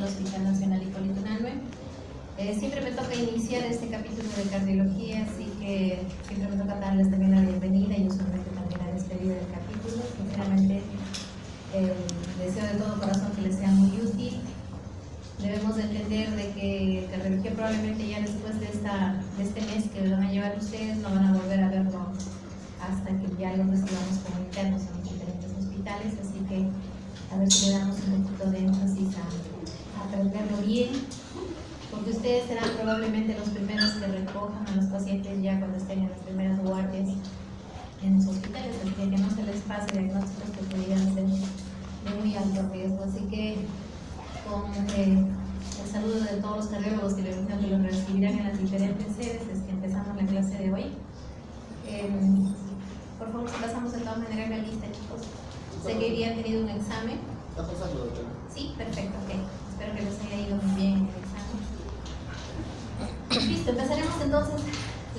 Hospital Nacional Hipólito Unanue. Siempre me toca iniciar este capítulo de cardiología, así que siempre me toca darles también la bienvenida y usualmente también la despedida del capítulo. Sinceramente, deseo de todo corazón que les sea muy útil. Debemos de entender de que cardiología probablemente ya después de este mes que van a llevar ustedes no van a volver a verlo hasta que ya lo recibamos como internos en los diferentes hospitales, así que a ver si le damos un poquito de énfasis a aprenderlo bien, porque ustedes serán probablemente los primeros que recojan a los pacientes ya cuando estén en las primeras guardias en los hospitales, así que no se les pase diagnósticos que pudieran ser de muy alto riesgo. Así que con el saludo de todos los cardiólogos que los recibirán en las diferentes sedes, es que empezamos la clase de hoy. Por favor, si pasamos de todas maneras la lista, chicos. Sé que hoy día han tenido un examen. ¿Está pasando, doctora? Sí, perfecto, ok. Espero que les haya ido muy bien en el examen. Listo, empezaremos entonces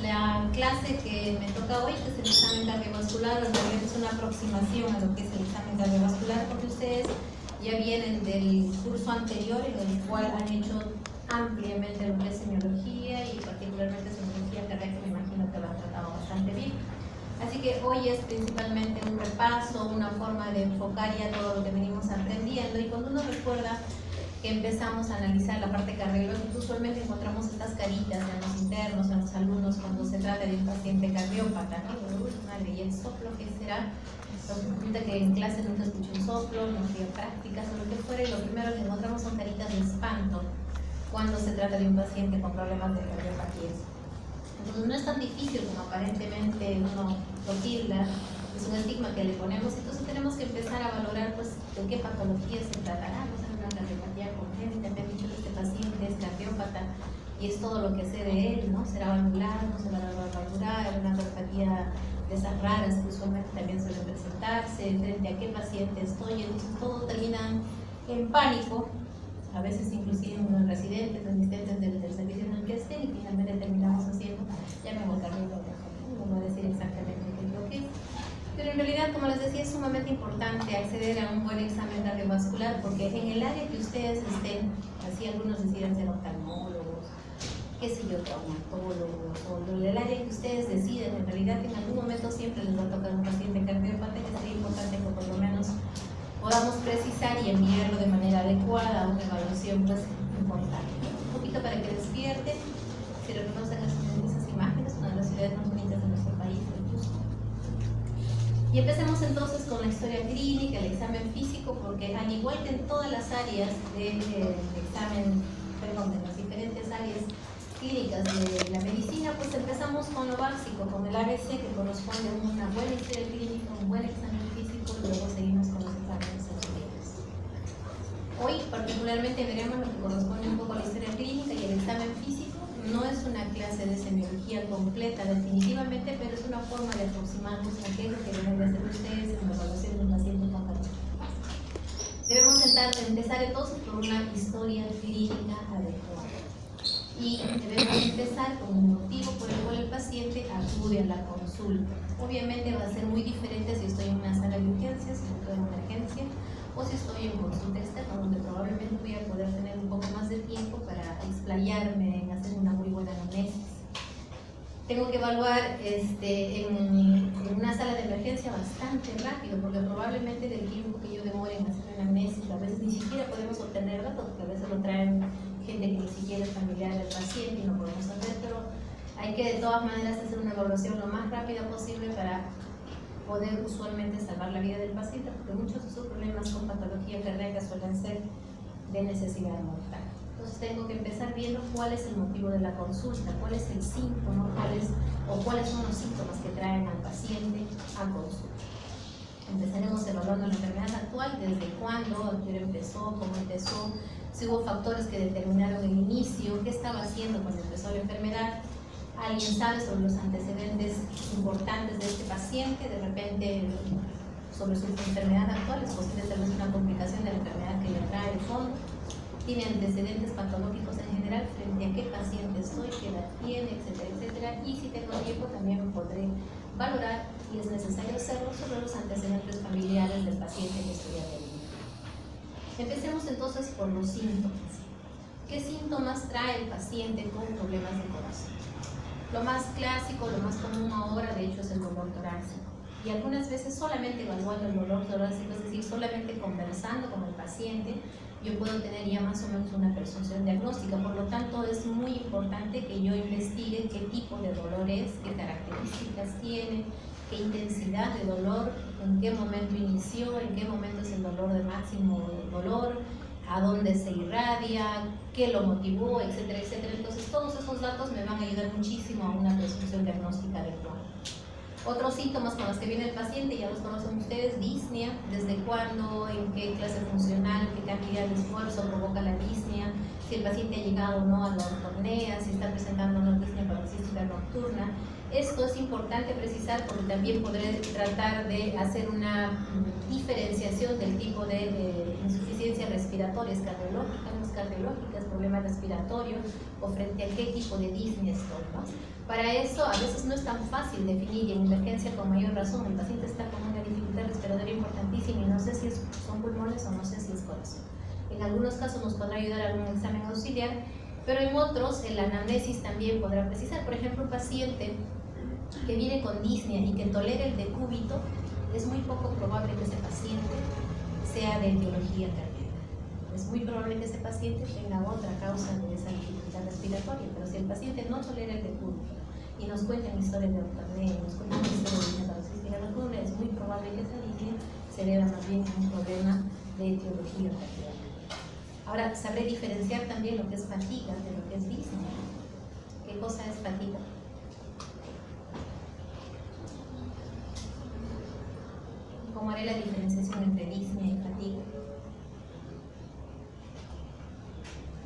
la clase que me toca hoy, que es el examen cardiovascular. En realidad es una aproximación a lo que es el examen cardiovascular, porque ustedes ya vienen del curso anterior en el cual han hecho ampliamente lo que es semiología y particularmente semiología cardíaca, me imagino que lo han tratado bastante bien. Así que hoy es principalmente un repaso, una forma de enfocar ya todo lo que venimos aprendiendo, y cuando uno recuerda que empezamos a analizar la parte cardiológica, usualmente encontramos estas caritas en los internos, en los alumnos, cuando se trata de un paciente cardiópata, ¿no? Uy, madre, ¿y el soplo qué será? Resulta que en clase nunca escuché un soplo, no hacía prácticas o lo que fuera, y lo primero que encontramos son caritas de espanto cuando se trata de un paciente con problemas de cardiopatía. Entonces no es tan difícil como aparentemente uno lo tilda, es un estigma que le ponemos. Entonces tenemos que empezar a valorar pues de qué patología se tratará. No sé, una cardiopatía congénita, me han dicho que este paciente es cardiópata y es todo lo que sé de él, ¿no? Será valvular, no será valvular, una cardiopatía de esas raras que usualmente también suelen presentarse, frente a qué paciente estoy. Entonces todo termina en pánico, a veces inclusive unos residentes, asistentes del servicio en el que estén, y finalmente terminamos haciendo, ya me voy a cargar, no voy a decir exactamente qué es lo que es. Pero en realidad, como les decía, es sumamente importante acceder a un buen examen cardiovascular, porque en el área que ustedes estén, así algunos decidan ser oftalmólogos, qué sé yo, traumatólogos, o en el área que ustedes deciden, en realidad en algún momento siempre les va a tocar un paciente cardiópata, que sería importante que por lo menos podamos precisar y enviarlo de manera adecuada a una evaluación pues importante. Un poquito para que despierten, si reconocen esas imágenes, una de las ciudades más bonitas de nuestro país, el Cusco. Y empecemos entonces con la historia clínica, el examen físico, porque al igual que en todas las áreas del examen, perdón, de las diferentes áreas clínicas de la medicina, pues empezamos con lo básico, con el ABC, que corresponde a una buena historia clínica, un buen examen físico, y luego seguimos con los exámenes sensoriales. Hoy particularmente veremos lo que corresponde un poco a la historia clínica y el examen físico. No es una clase de semiología completa definitivamente, pero es una forma de aproximarnos a qué es lo que deben de hacer ustedes en la evaluación de un paciente con cardiopatía. Debemos empezar entonces por una historia clínica adecuada. Y debemos empezar con un motivo por el cual el paciente acude a la consulta. Obviamente va a ser muy diferente si estoy en una sala de urgencias, si estoy en emergencia, o si estoy en consulta externa, donde probablemente voy a poder tener un poco más de tiempo para explayarme en hacer una muy buena anamnesis. Tengo que evaluar en una sala de emergencia bastante rápido, porque probablemente del tiempo que yo demore en hacer una anamnesis, a veces ni siquiera podemos obtener datos, porque a veces lo traen gente que ni siquiera es familiar del paciente y no podemos saber, pero hay que de todas maneras hacer una evaluación lo más rápida posible para poder usualmente salvar la vida del paciente, porque muchos de sus problemas con patología cardíaca suelen ser de necesidad mortal. Entonces tengo que empezar viendo cuál es el motivo de la consulta, cuál es el síntoma, cuáles son los síntomas que traen al paciente a consulta. Empezaremos evaluando la enfermedad actual, desde cuándo, a qué hora empezó, cómo empezó, si hubo factores que determinaron el inicio, qué estaba haciendo cuando empezó la enfermedad. ¿Alguien sabe sobre los antecedentes importantes de este paciente? De repente, sobre su enfermedad actual, es posible tal vez una complicación de la enfermedad que le trae de fondo. Tiene antecedentes patológicos en general, frente a qué paciente estoy, qué edad tiene, etcétera, etcétera. Y si tengo tiempo, también podré valorar, y es necesario hacerlo, sobre los antecedentes familiares del paciente que estoy atendiendo. Empecemos entonces por los síntomas. ¿Qué síntomas trae el paciente con problemas de corazón? Lo más clásico, lo más común ahora, de hecho, es el dolor torácico. Y algunas veces solamente evaluando el dolor torácico, es decir, solamente conversando con el paciente, yo puedo tener ya más o menos una presunción diagnóstica. Por lo tanto, es muy importante que yo investigue qué tipo de dolor es, qué características tiene, qué intensidad de dolor, en qué momento inició, en qué momento es el dolor de máximo dolor, a dónde se irradia, qué lo motivó, etcétera, etcétera. Entonces, todos esos datos me van a ayudar muchísimo a una presunción diagnóstica adecuada. Otros síntomas con los que viene el paciente, ya los conocen ustedes: disnea, desde cuándo, en qué clase funcional, qué cantidad de esfuerzo provoca la disnea, si el paciente ha llegado o no a la ortornea, si está presentando una disnea paroxística nocturna. Esto es importante precisar porque también podré tratar de hacer una diferenciación del tipo de insuficiencias respiratorias cardiológicas, no cardiológicas, problemas respiratorios, o frente a qué tipo de disnea estoy, ¿no? Para eso a veces no es tan fácil definir, y en emergencia con mayor razón el paciente está con una dificultad respiratoria importantísima y no sé si son pulmones o no sé si es corazón. En algunos casos nos podrá ayudar algún examen auxiliar, pero en otros el anamnesis también podrá precisar. Por ejemplo, un paciente que viene con disnea y que tolera el decúbito, es muy poco probable que ese paciente sea de etiología cardíaca. Es muy probable que ese paciente tenga otra causa de esa dificultad respiratoria, pero si el paciente no tolera el decúbito y nos cuenta una historia de ortornea, nos cuenta una historia de disnea paroxística nocturna, es muy probable que esa disnea se deba más bien a un problema de etiología cardíaca. Ahora, sabré diferenciar también lo que es fatiga de lo que es disnea. ¿Qué cosa es fatiga? ¿Cómo haré la diferenciación entre disnea y fatiga?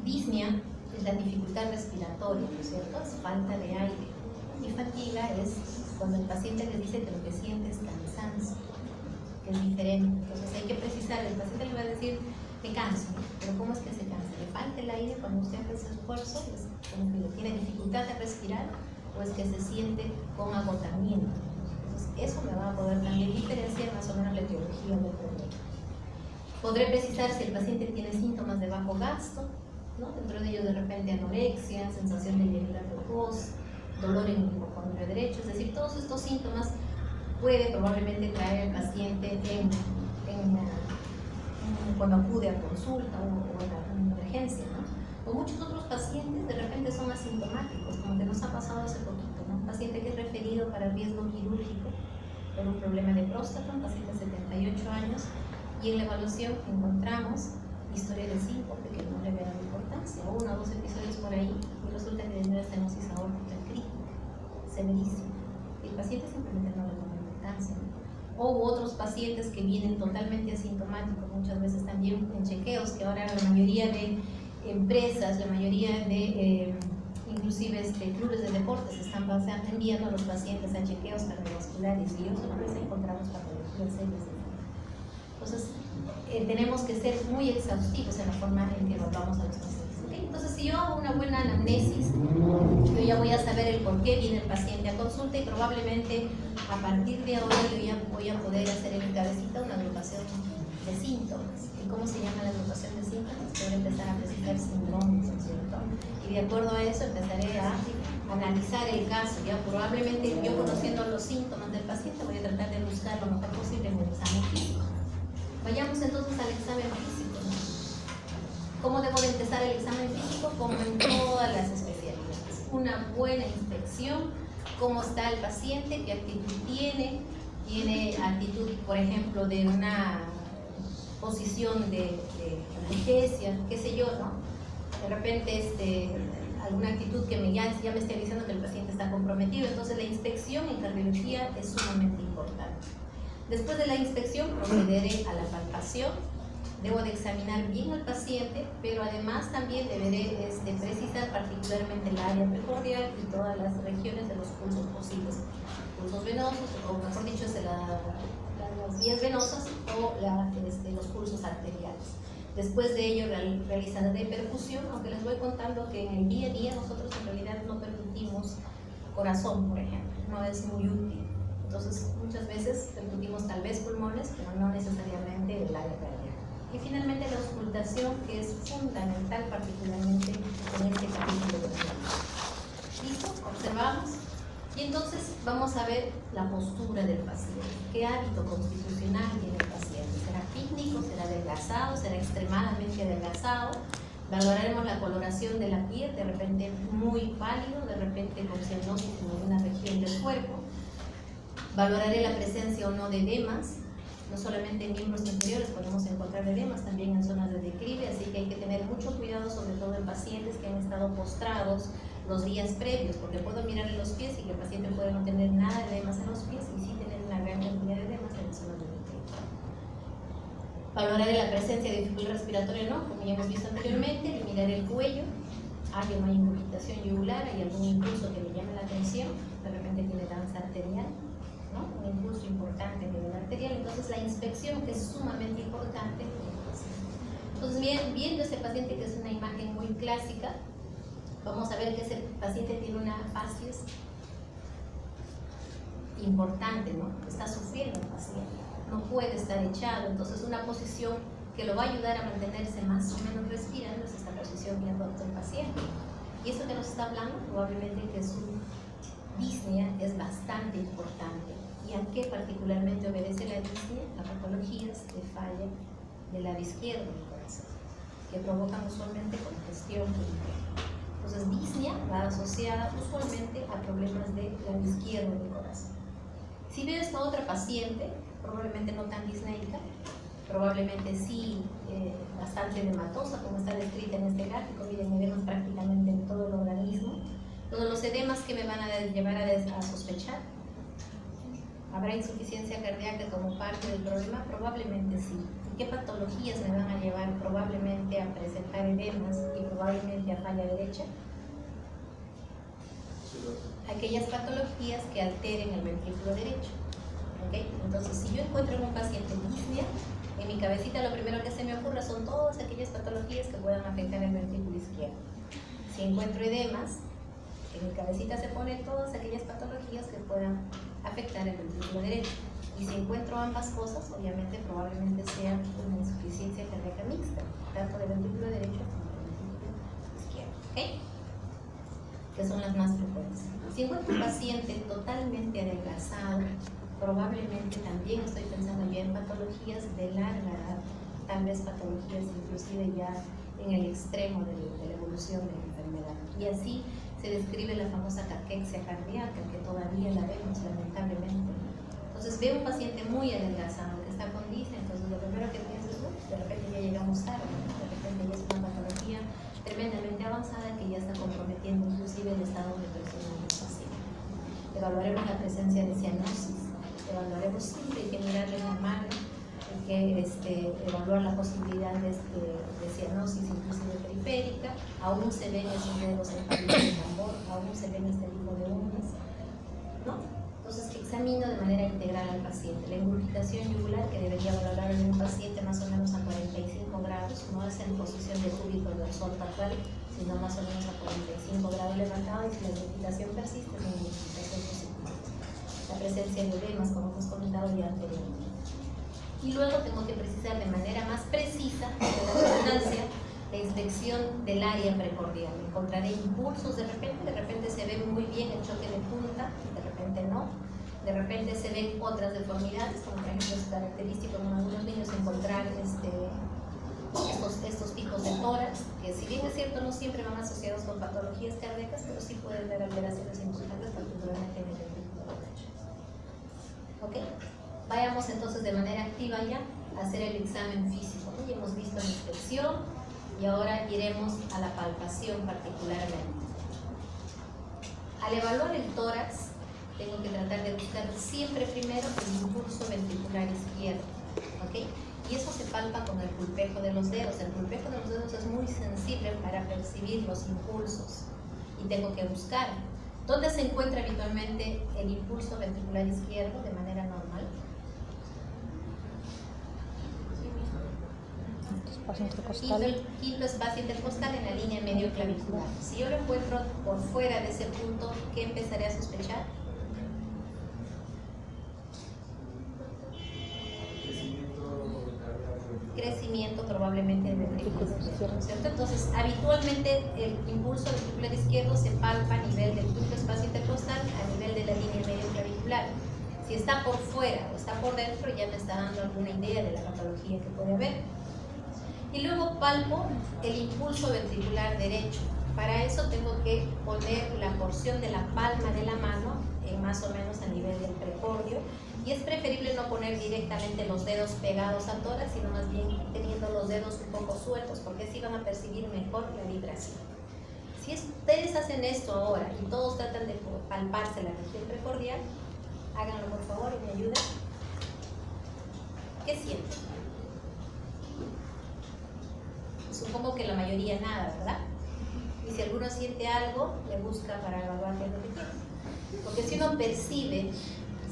Disnea es la dificultad respiratoria, ¿no es cierto? Es falta de aire. Y fatiga es cuando el paciente le dice que lo que siente es cansancio, que es diferente. Entonces hay que precisar, el paciente le va a decir, me canso, pero ¿cómo es que se cansa? ¿Le falta el aire cuando usted hace ese esfuerzo? ¿Es como que tiene dificultad de respirar? ¿O es que se siente con agotamiento? Eso me va a poder también diferenciar más o menos la etiología del problema. Podré precisar si el paciente tiene síntomas de bajo gasto, ¿no? Dentro de ellos de repente anorexia, sensación de llenura precoz, dolor en el hipocondrio derecho. Es decir, todos estos síntomas puede probablemente traer el paciente cuando acude a consulta o en emergencia, ¿no? O muchos otros pacientes de repente son asintomáticos, como que nos ha pasado hace poquito, ¿no? Un paciente que es referido para riesgo quirúrgico por un problema de próstata, un paciente de 78 años, y en la evaluación encontramos historia de síncope que no le vea importancia, o 1 o 2 episodios por ahí, y resulta que tiene una estenosis aórtica crítica, severísima, y el paciente simplemente no le toma importancia, ¿no? O otros pacientes que vienen totalmente asintomáticos, muchas veces también en chequeos, que ahora la mayoría de empresas, la mayoría de inclusive clubes de deportes están enviando a los pacientes a chequeos cardiovasculares, y yo sorpresa encontramos patologías serias. Entonces tenemos que ser muy exhaustivos en la forma en que evaluamos a los pacientes, ¿okay? Entonces, si yo hago una buena anamnesis, yo ya voy a saber el por qué viene el paciente a consulta, y probablemente a partir de ahora yo ya voy a poder hacer en mi cabecita una agrupación de síntomas. ¿Y cómo se llama la agrupación de síntomas? Voy a empezar a presentar síndromes, ¿no es cierto? Y de acuerdo a eso empezaré a analizar el caso. Ya probablemente yo, conociendo los síntomas del paciente, voy a tratar de buscar lo mejor posible en el examen físico. Vayamos entonces al examen físico, ¿no? ¿Cómo debo de empezar el examen físico? Como en todas las especialidades. Una buena inspección, cómo está el paciente, qué actitud tiene. Tiene actitud, por ejemplo, de una posición de anestesia, qué sé yo, ¿no? De repente alguna actitud que ya me esté avisando que el paciente está comprometido. Entonces la inspección en cardiología es sumamente importante. Después de la inspección procederé a la palpación. Debo de examinar bien al paciente, pero además también deberé precisar particularmente el área precordial y todas las regiones de los pulsos posibles. Pulsos venosos, o mejor dicho, las vías venosas o los pulsos arteriales. Después de ello realizaré perfusión, aunque les voy contando que en el día a día nosotros en realidad no percutimos corazón, por ejemplo, no es muy útil. Entonces muchas veces percutimos tal vez pulmones, pero no necesariamente el área cardíaca. Y finalmente la auscultación, que es fundamental particularmente en este capítulo de hoy. ¿Listo? Observamos. Y entonces vamos a ver la postura del paciente. ¿Qué hábito constitucional tiene el paciente? ¿Será pícnico? ¿Será adelgazado? ¿Será extremadamente adelgazado? Valoraremos la coloración de la piel, de repente muy pálido, de repente con cianosis en alguna región del cuerpo. Valoraré la presencia o no de edemas. No solamente en miembros inferiores podemos encontrar edemas, también en zonas de declive, así que hay que tener mucho cuidado, sobre todo en pacientes que han estado postrados los días previos, porque puedo mirar en los pies y que el paciente puede no tener nada de edemas en los pies y sí tener una gran cantidad de edemas en las zonas de declive. Valoraré la presencia de dificultad respiratoria o no, como ya hemos visto anteriormente. Eliminar el cuello, hay o no hay incurgitación yugular, hay algún impulso que me llame la atención, de repente tiene danza arterial, ¿no? Un impulso importante a nivel arterial. Entonces la inspección, que es sumamente importante. Entonces viendo este paciente, que es una imagen muy clásica, vamos a ver que ese paciente tiene una fascies importante, ¿no? Está sufriendo el paciente, no puede estar echado. Entonces una posición que lo va a ayudar a mantenerse más o menos respirando es esta posición que adopta el paciente. Y eso que nos está hablando probablemente que su disnea es bastante importante. ¿Y a qué particularmente obedece la disnea? A patologías de falla del lado izquierdo del corazón, que provocan usualmente congestión pulmonar. Entonces, disnea va asociada usualmente a problemas del lado izquierdo del corazón. Si veo esta otra paciente, probablemente no tan disneica, probablemente sí bastante edematosa, como está descrita en este gráfico. Miren, vemos prácticamente en todo el organismo. Todos los edemas que me van a llevar a sospechar. ¿Habrá insuficiencia cardíaca como parte del problema? Probablemente sí. ¿Y qué patologías me van a llevar probablemente a presentar edemas y probablemente a falla derecha? Aquellas patologías que alteren el ventrículo derecho. ¿Okay? Entonces, si yo encuentro en un paciente disnea, en mi cabecita lo primero que se me ocurre son todas aquellas patologías que puedan afectar el ventrículo izquierdo. Si encuentro edemas, en mi cabecita se ponen todas aquellas patologías que puedan afectar el ventrículo derecho. Y si encuentro ambas cosas, obviamente probablemente sea una insuficiencia cardíaca mixta, tanto del ventrículo derecho como del ventrículo izquierdo. ¿Okay? Que son las más frecuentes. Si encuentro un paciente totalmente adelgazado, probablemente también estoy pensando ya en patologías de larga edad, tal vez patologías inclusive ya en el extremo de la evolución de la enfermedad. Y así se describe la famosa caquexia cardíaca, que todavía la vemos lamentablemente. Entonces veo un paciente muy adelgazado que está con disnea, entonces lo primero que pienso es, de repente ya llegamos tarde, ¿no? De repente ya es una patología tremendamente avanzada que ya está comprometiendo inclusive el estado de presión del paciente. Evaluaremos la presencia de cianosis, evaluaremos siempre, hay que mirarle la mano, hay que evaluar la posibilidad de cianosis inclusive periférica. Aún se ven esos dedos en palillo de tambor, aún se ven este tipo de uñas, ¿no? Entonces examino de manera integral al paciente. La ingurgitación yugular, que debería valorar en un paciente más o menos a 45 grados, no es en posición de cúbito dorsal facial, sino más o menos a 45 grados levantado, y si la ingurgitación persiste, es una ingurgitación positiva. La presencia de edemas, como hemos comentado ya anteriormente. Y luego tengo que precisar de manera más precisa, de la redundancia, la inspección del área precordial. Encontraré impulsos de repente se ve muy bien el choque de punta, de repente no. De repente se ven otras deformidades, como por ejemplo es característico en algunos niños encontrar estos tipos de tórax, que si bien es cierto no siempre van asociados con patologías cardíacas, pero sí pueden ver alteraciones importantes, particularmente en el ventrículo derecho. ¿Ok? Vayamos entonces de manera activa ya a hacer el examen físico. Ya hemos visto la inspección y ahora iremos a la palpación particularmente. Al evaluar el tórax, tengo que tratar de buscar siempre primero el impulso ventricular izquierdo. ¿Okay? Y eso se palpa con el pulpejo de los dedos. El pulpejo de los dedos es muy sensible para percibir los impulsos. Y tengo que buscar dónde se encuentra habitualmente el impulso ventricular izquierdo de manera normal. Quinto espacio intercostal en la línea medio clavicular. Si yo lo encuentro por fuera de ese punto, ¿qué empezaré a sospechar? Crecimiento crecimiento probablemente del ventrículo izquierdo, ¿cierto? Entonces, habitualmente el impulso ventricular izquierdo se palpa a nivel del quinto espacio intercostal, a nivel de la línea medio clavicular. Si está por fuera o está por dentro, ya me está dando alguna idea de la patología que puede haber. Y luego palpo el impulso ventricular derecho. Para eso tengo que poner la porción de la palma de la mano en más o menos a nivel del precordio, y es preferible no poner directamente los dedos pegados al tórax, sino más bien teniendo los dedos un poco sueltos, porque así van a percibir mejor la vibración. Si ustedes hacen esto ahora y todos tratan de palparse la región precordial, háganlo por favor y me ayuden. ¿Qué sienten? Supongo que la mayoría nada, ¿verdad? Y si alguno siente algo, le busca para evaluar qué es lo que tiene. Porque si uno percibe,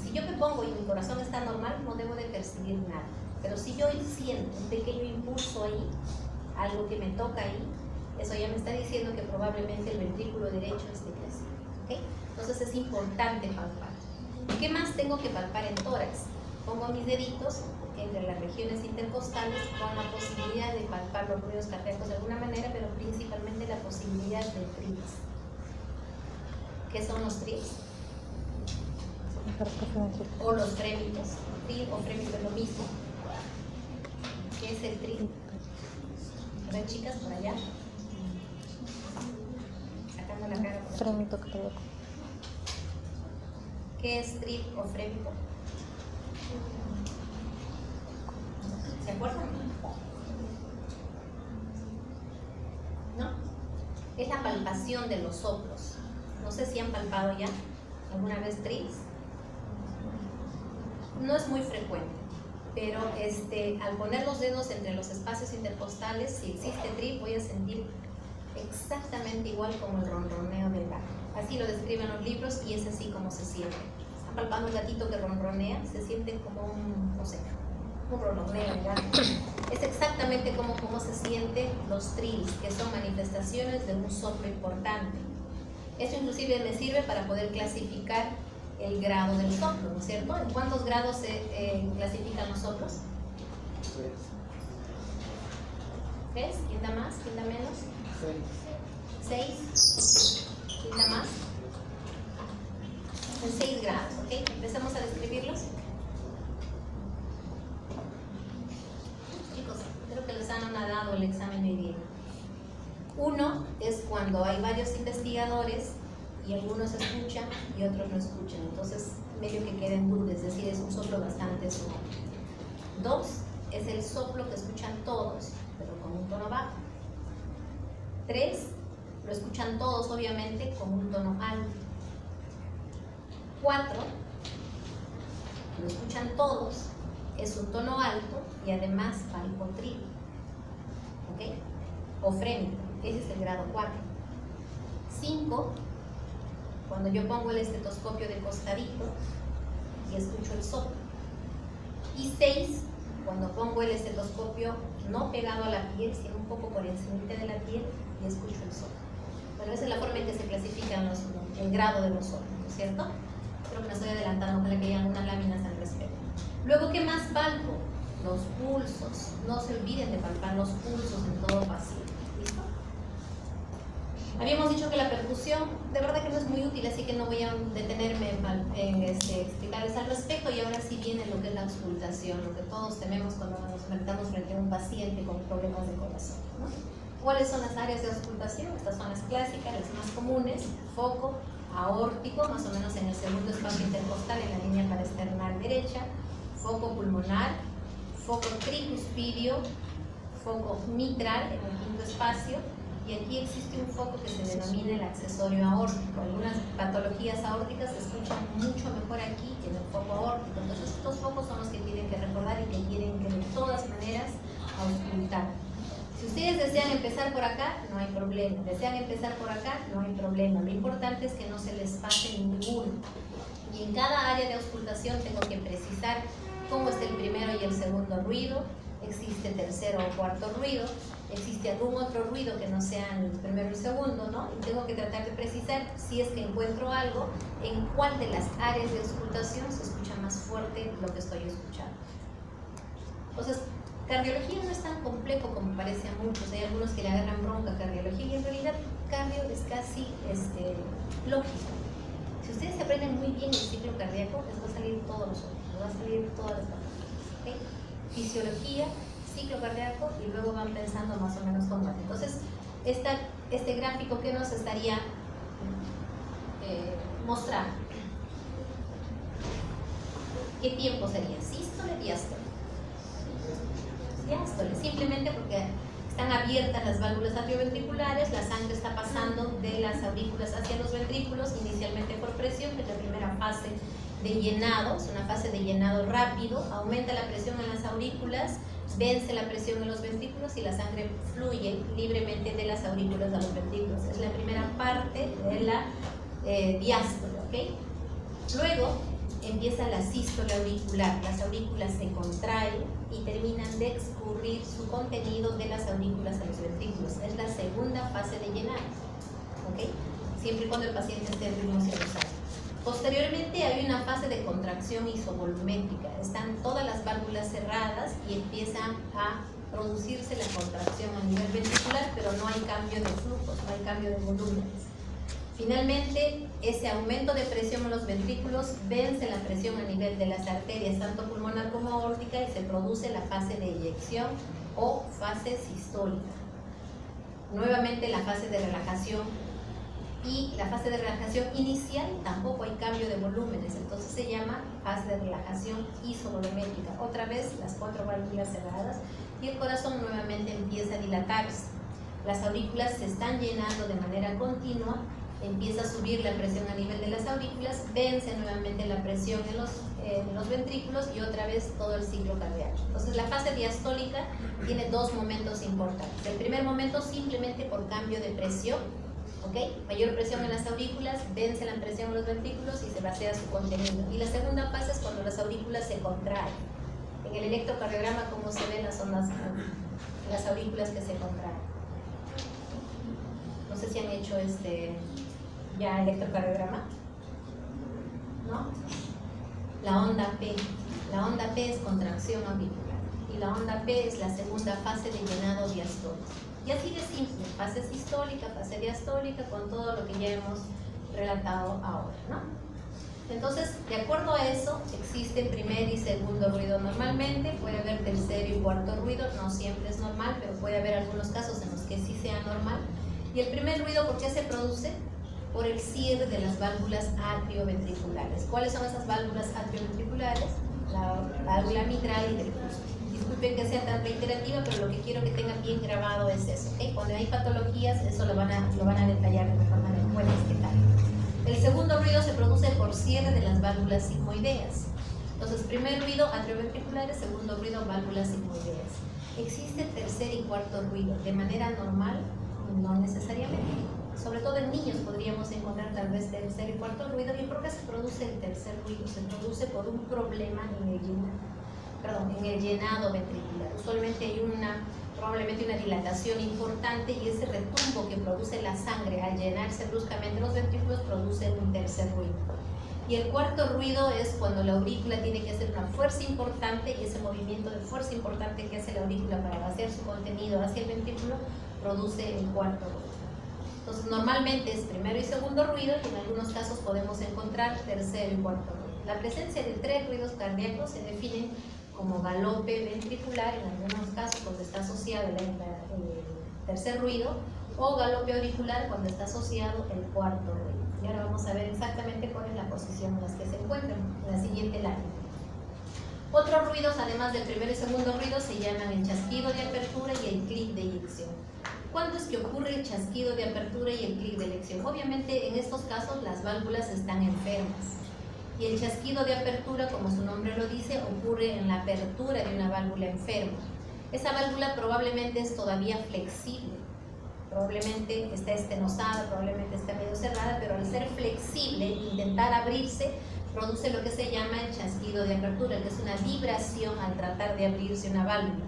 si yo me pongo y mi corazón está normal, no debo de percibir nada. Pero si yo siento un pequeño impulso ahí, algo que me toca ahí, eso ya me está diciendo que probablemente el ventrículo derecho esté creciendo. ¿Okay? Entonces es importante palpar. ¿Qué más tengo que palpar en tórax? Pongo mis deditos entre las regiones intercostales con la posibilidad de palpar los ruidos cardíacos de alguna manera, pero principalmente la posibilidad de trills. ¿Qué son los trills? O los frémitos. Trill o frémito es lo mismo. ¿Qué es el trill? ¿Ven, chicas, por allá? Sacando la cara por Frémito cardíaco. ¿Qué es trill o frémito? ¿Se acuerdan? ¿No? Es la palpación de los soplos. No sé si han palpado ya alguna vez trills. No es muy frecuente, pero al poner los dedos entre los espacios intercostales, si existe trill, voy a sentir exactamente igual como el ronroneo del gato. Así lo describen los libros y es así como se siente. Están palpando un gatito que ronronea, se siente como un, no sé, un ronroneo del gato. Es exactamente como se sienten los trills, que son manifestaciones de un soplo importante. Esto inclusive me sirve para poder clasificar el grado del soplo, ¿no es cierto? ¿En cuántos grados se clasifican los soplos? 3. ¿Quién da más? ¿Quién da menos? 6. ¿Quién da más? En 6 grados, ¿ok? Empecemos a describirlos. Chicos, creo que les han dado el examen de hoy día. 1 es cuando hay varios investigadores y algunos escuchan y otros no escuchan, entonces medio que queda en duda, es decir, es un soplo bastante suave. 2 es el soplo que escuchan todos, pero con un tono bajo. 3 lo escuchan todos, obviamente, con un tono alto. 4 lo escuchan todos, es un tono alto y además palpotrill, ¿ok? O frémito, ese es el grado 4. 5, cuando yo pongo el estetoscopio de costadito y escucho el soplo. Y 6, cuando pongo el estetoscopio no pegado a la piel, sino un poco por encima de la piel y escucho el soplo. Bueno, esa es la forma en que se clasifican el grado de los soplos, ¿no es cierto? Creo que me estoy adelantando, ojalá que haya algunas láminas al respecto. Luego, ¿qué más palpo? Los pulsos. No se olviden de palpar los pulsos en todo paciente. ¿Listo? Habíamos dicho que la percusión, de verdad que no es muy útil, así que no voy a detenerme en explicarles al respecto. Y ahora sí viene lo que es la auscultación, lo que todos tememos cuando nos enfrentamos frente a un paciente con problemas de corazón, ¿no? ¿Cuáles son las áreas de auscultación? Estas son las clásicas, las más comunes: foco aórtico, más o menos en el segundo espacio intercostal, en la línea paraesternal derecha; foco pulmonar; foco tricuspidio; foco mitral en el quinto espacio; y aquí existe un foco que se denomina el accesorio aórtico. Algunas patologías aórticas se escuchan mucho mejor aquí que en el foco aórtico. Entonces estos focos son los que tienen que recordar y que tienen que de todas maneras auscultar. Si ustedes desean empezar por acá, no hay problema. Desean empezar por acá, no hay problema. Lo importante es que no se les pase ninguno. Y en cada área de auscultación tengo que precisar cómo está el primero y el segundo ruido, existe tercero o cuarto ruido, existe algún otro ruido que no sean el primero y el segundo, ¿no? Y tengo que tratar de precisar, si es que encuentro algo, en cuál de las áreas de auscultación se escucha más fuerte lo que estoy escuchando. Entonces, Cardiología no es tan complejo como parece a muchos. Hay algunos que le agarran bronca a cardiología y en realidad cardio es casi lógico. Si ustedes se aprenden muy bien el ciclo cardíaco, les va a salir todos los otros, les va a salir todas las patologías. ¿Okay? Fisiología, ciclo cardíaco y luego van pensando más o menos cómo hacer. Entonces, este gráfico que nos estaría mostrando, ¿qué tiempo sería? Sístole, diástole. Diástole, simplemente porque están abiertas las válvulas atrioventriculares, la sangre está pasando de las aurículas hacia los ventrículos, inicialmente por presión, que es la primera fase de llenado, es una fase de llenado rápido, aumenta la presión en las aurículas, vence la presión en los ventrículos y la sangre fluye libremente de las aurículas a los ventrículos. Es la primera parte de la diástole, ¿ok? Luego empieza la sístole auricular, las aurículas se contraen y terminan de escurrir su contenido de las aurículas a los ventrículos. Es la segunda fase de llenado, ¿ok? Siempre y cuando el paciente esté en ritmo sinusal. Posteriormente hay una fase de contracción isovolumétrica. Están todas las válvulas cerradas y empiezan a producirse la contracción a nivel ventricular, pero no hay cambio de flujos, no hay cambio de volúmenes. Finalmente, ese aumento de presión en los ventrículos vence la presión a nivel de las arterias, tanto pulmonar como aórtica, y se produce la fase de eyección o fase sistólica. Nuevamente la fase de relajación, y la fase de relajación inicial tampoco hay cambio de volúmenes, entonces se llama fase de relajación isovolumétrica. Otra vez las 4 válvulas cerradas y el corazón nuevamente empieza a dilatarse. Las aurículas se están llenando de manera continua, empieza a subir la presión a nivel de las aurículas, vence nuevamente la presión en los ventrículos y otra vez todo el ciclo cardíaco. Entonces la fase diastólica tiene 2 momentos importantes. El primer momento simplemente por cambio de presión, ¿ok? Mayor presión en las aurículas, vence la presión en los ventrículos y se vacía su contenido. Y la segunda fase es cuando las aurículas se contraen. En el electrocardiograma, como se ven las ondas, las aurículas que se contraen. No sé si han hecho ya electrocardiograma, ¿no? La onda P. La onda P es contracción auricular y la onda P es la segunda fase de llenado diastólico. Y así de simple, fase sistólica, fase diastólica, con todo lo que ya hemos relatado ahora, ¿no? Entonces, de acuerdo a eso, existe primer y segundo ruido normalmente, puede haber tercero y cuarto ruido, no siempre es normal, pero puede haber algunos casos en los que sí sea normal. Y el primer ruido, ¿por qué se produce? Por el cierre de las válvulas atrioventriculares. ¿Cuáles son esas válvulas atrioventriculares? La válvula mitral y del cúspide. Disculpen que sea tan reiterativa, pero lo que quiero que tengan bien grabado es eso, ¿okay? Cuando hay patologías, eso lo van a detallar de mejor manera. Bueno, ¿qué tal? El segundo ruido se produce por cierre de las válvulas sigmoideas. Entonces, primer ruido atrioventriculares, segundo ruido válvulas sigmoideas. Existe tercer y cuarto ruido. De manera normal, no necesariamente. Sobre todo en niños podríamos encontrar tal vez tercer y cuarto ruido. ¿Y por qué se produce el tercer ruido? Se produce por un problema en el llenado ventricular. Usualmente hay probablemente una dilatación importante y ese retumbo que produce la sangre al llenarse bruscamente los ventrículos produce un tercer ruido. Y el cuarto ruido es cuando la aurícula tiene que hacer una fuerza importante y ese movimiento de fuerza importante que hace la aurícula para vaciar su contenido hacia el ventrículo produce el cuarto ruido. Entonces normalmente es primero y segundo ruido y en algunos casos podemos encontrar tercero y cuarto ruido. La presencia de 3 ruidos cardíacos se definen como galope ventricular en algunos casos cuando está asociado el tercer ruido, o galope auricular cuando está asociado el cuarto ruido. Y ahora vamos a ver exactamente cuál es la posición en las que se encuentran en la siguiente lámina. Otros ruidos, además del primer y segundo ruido, se llaman el chasquido de apertura y el clic de eyección. ¿Cuándo es que ocurre el chasquido de apertura y el clic de eyección? Obviamente en estos casos las válvulas están enfermas. Y el chasquido de apertura, como su nombre lo dice, ocurre en la apertura de una válvula enferma. Esa válvula probablemente es todavía flexible, probablemente está estenosada, probablemente está medio cerrada, pero al ser flexible, intentar abrirse, produce lo que se llama el chasquido de apertura, que es una vibración al tratar de abrirse una válvula.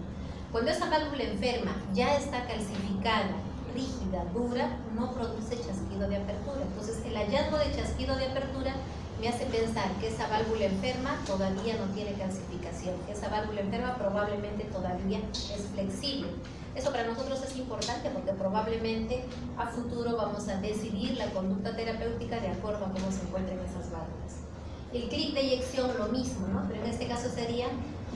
Cuando esa válvula enferma ya está calcificada, rígida, dura, no produce chasquido de apertura. Entonces, el hallazgo de chasquido de apertura me hace pensar que esa válvula enferma todavía no tiene calcificación, que esa válvula enferma probablemente todavía es flexible. Eso para nosotros es importante porque probablemente a futuro vamos a decidir la conducta terapéutica de acuerdo a cómo se encuentren esas válvulas. El clic de eyección lo mismo, ¿no? Pero en este caso sería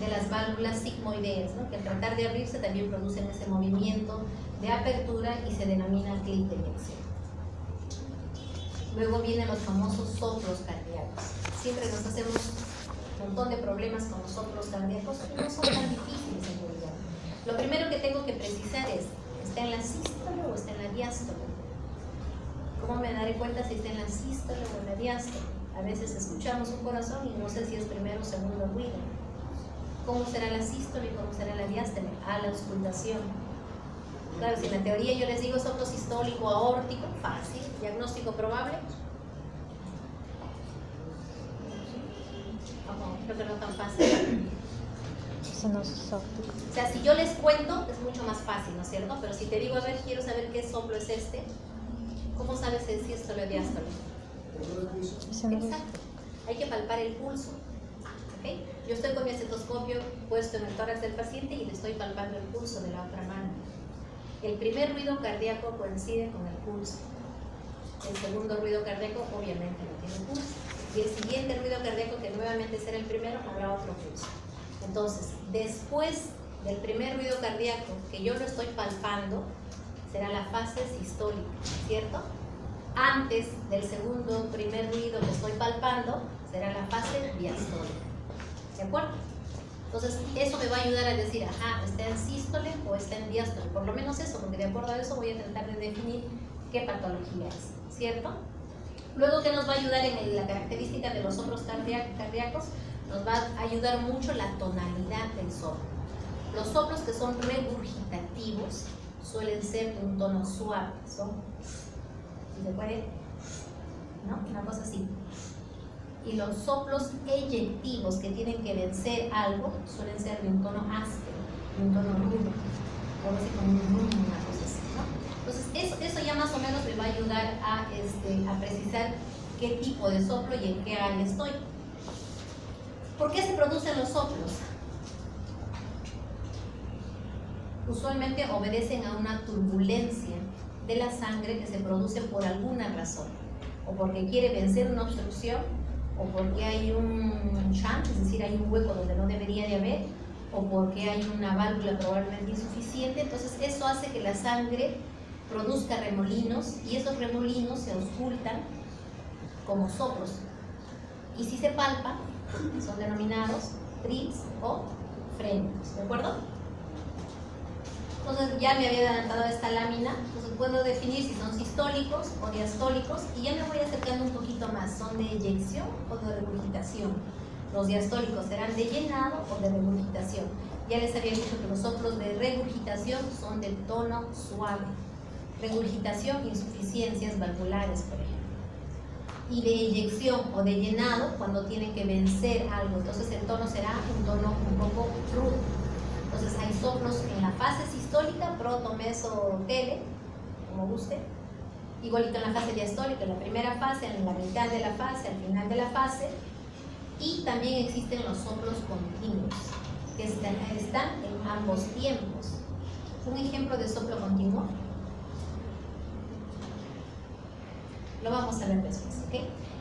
de las válvulas sigmoideas, ¿no? Que al tratar de abrirse también producen ese movimiento de apertura y se denomina clic de eyección. Luego vienen los famosos soplos cardíacos. Siempre nos hacemos un montón de problemas con los soplos cardíacos y no son tan difíciles en realidad. Lo primero que tengo que precisar es, ¿está en la sístole o está en la diástole? ¿Cómo me daré cuenta si está en la sístole o en la diástole? A veces escuchamos un corazón y no sé si es primero o segundo ruido. ¿Cómo será la sístole y cómo será la diástole? A la auscultación. Claro, si en la teoría yo les digo soplo sistólico, aórtico, fácil, diagnóstico probable. Creo que no tan fácil. O sea, si yo les cuento, es mucho más fácil, ¿no es cierto? Pero si te digo, a ver, quiero saber qué soplo es este, ¿cómo sabes si es sístole o diástole? Exacto. Hay que palpar el pulso. ¿Okay? Yo estoy con mi estetoscopio puesto en el tórax del paciente y le estoy palpando el pulso de la otra mano. El primer ruido cardíaco coincide con el pulso. El segundo ruido cardíaco obviamente no tiene pulso. Y el siguiente ruido cardíaco, que nuevamente será el primero, habrá otro pulso. Entonces, después del primer ruido cardíaco, que yo lo estoy palpando, será la fase sistólica, ¿cierto? Antes del segundo primer ruido que estoy palpando, será la fase diastólica. ¿De acuerdo? Entonces, eso me va a ayudar a decir, ajá, ¿está en sístole o está en diástole? Por lo menos eso, porque de acuerdo a eso voy a tratar de definir qué patología es, ¿cierto? Luego, ¿qué nos va a ayudar en la característica de los soplos cardíacos? Nos va a ayudar mucho la tonalidad del soplo. Los soplos que son regurgitativos suelen ser de un tono suave, son, si se puede, ¿no? Una cosa así. Y los soplos eyectivos que tienen que vencer algo suelen ser de un tono áspero, de un tono rudo, o así como un rum, una cosa así, ¿no? Entonces, eso ya más o menos me va a ayudar a precisar qué tipo de soplo y en qué área estoy. ¿Por qué se producen los soplos? Usualmente obedecen a una turbulencia de la sangre que se produce por alguna razón, o porque quiere vencer una obstrucción, o porque hay un shunt, es decir, hay un hueco donde no debería de haber, o porque hay una válvula probablemente insuficiente. Entonces eso hace que la sangre produzca remolinos y esos remolinos se auscultan como soplos. Y si se palpan, son denominados trills o frenos, ¿de acuerdo? Entonces ya me había adelantado a esta lámina, entonces puedo definir si son sistólicos o diastólicos y ya me voy acercando un poquito más, ¿son de eyección o de regurgitación? Los diastólicos serán de llenado o de regurgitación. Ya les había dicho que los soplos de regurgitación son del tono suave. Regurgitación, insuficiencias valvulares, por ejemplo. Y de eyección o de llenado, cuando tienen que vencer algo, entonces el tono será un tono un poco rudo. Entonces hay soplos en la fase sistólica, proto, meso, tele, como guste. Igualito en la fase diastólica, en la primera fase, en la mitad de la fase, al final de la fase. Y también existen los soplos continuos, que están en ambos tiempos. Un ejemplo de soplo continuo lo vamos a ver después, ¿ok?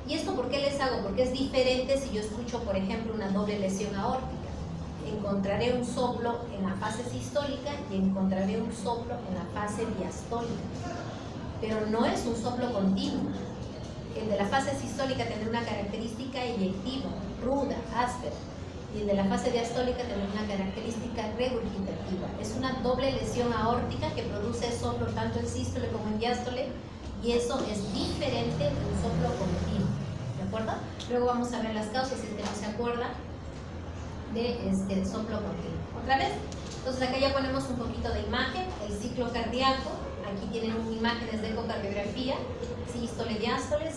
¿Y esto por qué les hago? Porque es diferente si yo escucho, por ejemplo, una doble lesión aórtica. Encontraré un soplo en la fase sistólica y encontraré un soplo en la fase diastólica. Pero no es un soplo continuo. El de la fase sistólica tendrá una característica eyectiva, ruda, áspera. Y el de la fase diastólica tendrá una característica regurgitativa. Es una doble lesión aórtica que produce soplo tanto en sístole como en diástole. Y eso es diferente de un soplo continuo, ¿de acuerdo? Luego vamos a ver las causas, si usted no se acuerda, de soplo continuo. ¿Otra vez? Entonces acá ya ponemos un poquito de imagen, el ciclo cardíaco. Aquí tienen imágenes de ecocardiografía, sístole, diástole,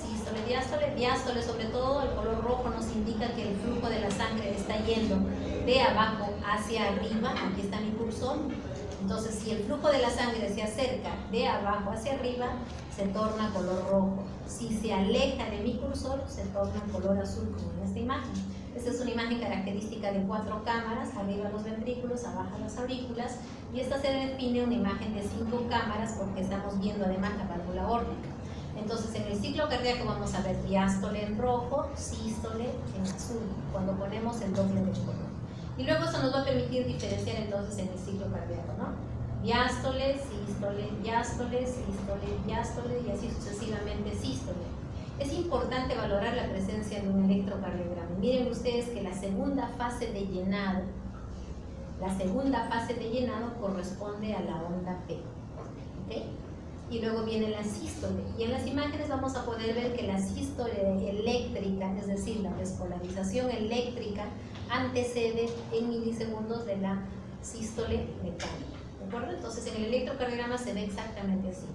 diástole sobre todo, el color rojo nos indica que el flujo de la sangre está yendo de abajo hacia arriba, aquí está mi cursor, Entonces, si el flujo de la sangre se acerca de abajo hacia arriba, se torna color rojo. Si se aleja de mi cursor, se torna color azul, como en esta imagen. Esta es una imagen característica de 4 cámaras, arriba los ventrículos, abajo las aurículas, y esta se define una imagen de 5 cámaras porque estamos viendo además la válvula aórtica. Entonces, en el ciclo cardíaco vamos a ver diástole en rojo, sístole en azul, cuando ponemos el doble de color. Y luego eso nos va a permitir diferenciar entonces en el ciclo cardíaco, ¿no? Diástole, sístole, diástole, sístole, diástole y así sucesivamente sístole. Es importante valorar la presencia de un electrocardiograma. Miren ustedes que la segunda fase de llenado corresponde a la onda P. ¿Okay? Y luego viene la sístole. Y en las imágenes vamos a poder ver que la sístole eléctrica, es decir, la despolarización eléctrica, antecede en milisegundos de la sístole mecánica. ¿De acuerdo? Entonces en el electrocardiograma se ve exactamente así,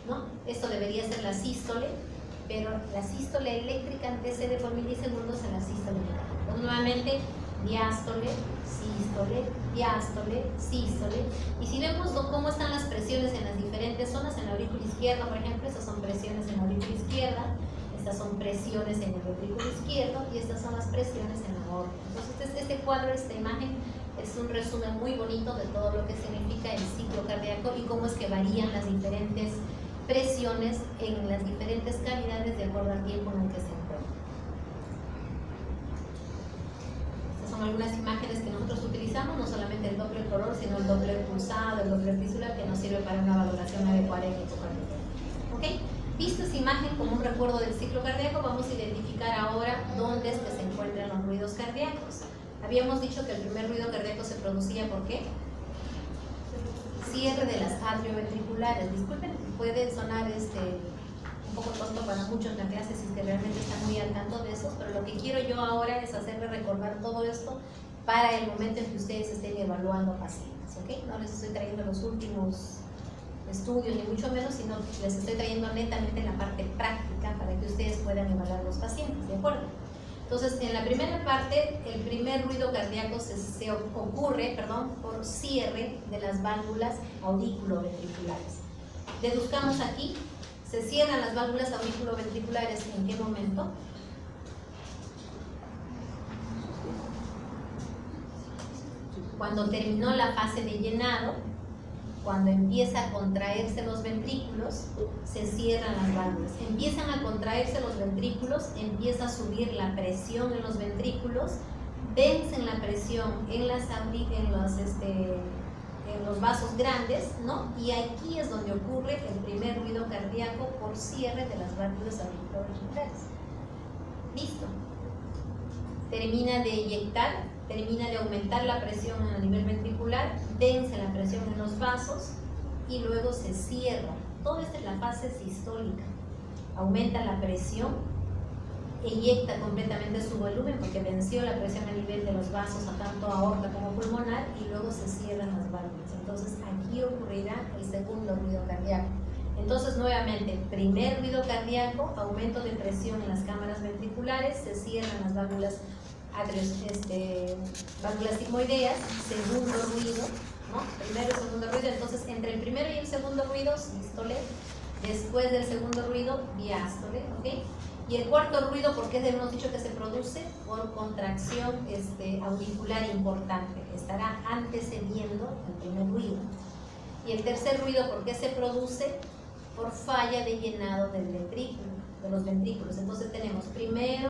¿no? Esto debería ser la sístole, pero la sístole eléctrica antecede por milisegundos a la sístole mecánica. Entonces nuevamente diástole, sístole, diástole, sístole. Y si vemos cómo están las presiones en las diferentes zonas, en la aurícula izquierda, por ejemplo, estas son presiones en la aurícula izquierda, estas son presiones en el ventrículo izquierdo y estas son las presiones en la aorta. Entonces este cuadro, esta imagen, es un resumen muy bonito de todo lo que significa el ciclo cardíaco y cómo es que varían las diferentes presiones en las diferentes cavidades de acuerdo al tiempo en el que se encuentran. Estas son algunas imágenes que nosotros utilizamos, no solamente el Doppler color, sino el Doppler pulsado, el Doppler tisular, que nos sirve para una valoración adecuada en ecocardiograma. ¿Okay? Visto esa imagen como un recuerdo del ciclo cardíaco, vamos a identificar ahora dónde es que se encuentran los ruidos cardíacos. Habíamos dicho que el primer ruido cardíaco se producía ¿por qué? Cierre de las atrioventriculares. Disculpen, puede sonar un poco tonto para muchos en la clase si es que realmente están muy al tanto de eso, pero lo que quiero yo ahora es hacerles recordar todo esto para el momento en que ustedes estén evaluando pacientes, ¿ok? No les estoy trayendo los últimos estudios ni mucho menos, sino les estoy trayendo netamente la parte práctica para que ustedes puedan evaluar los pacientes, ¿de acuerdo? Entonces, en la primera parte, el primer ruido cardíaco ocurre por cierre de las válvulas auriculoventriculares. Deduzcamos aquí, se cierran las válvulas auriculoventriculares ¿en qué momento? Cuando terminó la fase de llenado, cuando empieza a contraerse los ventrículos, se cierran las válvulas. Empiezan a contraerse los ventrículos, empieza a subir la presión en los ventrículos, vencen la presión en los vasos grandes, ¿no? Y aquí es donde ocurre el primer ruido cardíaco por cierre de las válvulas auriculoventriculares. Listo. Termina de eyectar, termina de aumentar la presión a nivel ventricular, vence la presión en los vasos y luego se cierra. Toda esta es la fase sistólica. Aumenta la presión, eyecta completamente su volumen porque venció la presión a nivel de los vasos, a tanto aorta como pulmonar, y luego se cierran las válvulas. Entonces aquí ocurrirá el segundo ruido cardíaco. Entonces nuevamente, primer ruido cardíaco, aumento de presión en las cámaras ventriculares, se cierran las válvulas válvulas sigmoideas, segundo ruido, ¿no? Primero y segundo ruido. Entonces entre el primero y el segundo ruido, sístole, después del segundo ruido, diástole, ¿ok? Y el cuarto ruido, ¿por qué hemos dicho que se produce? Por contracción auricular importante, estará antecediendo el primer ruido. Y el tercer ruido, ¿por qué se produce? Por falla de llenado del ventrículo, de los ventrículos. Entonces tenemos primero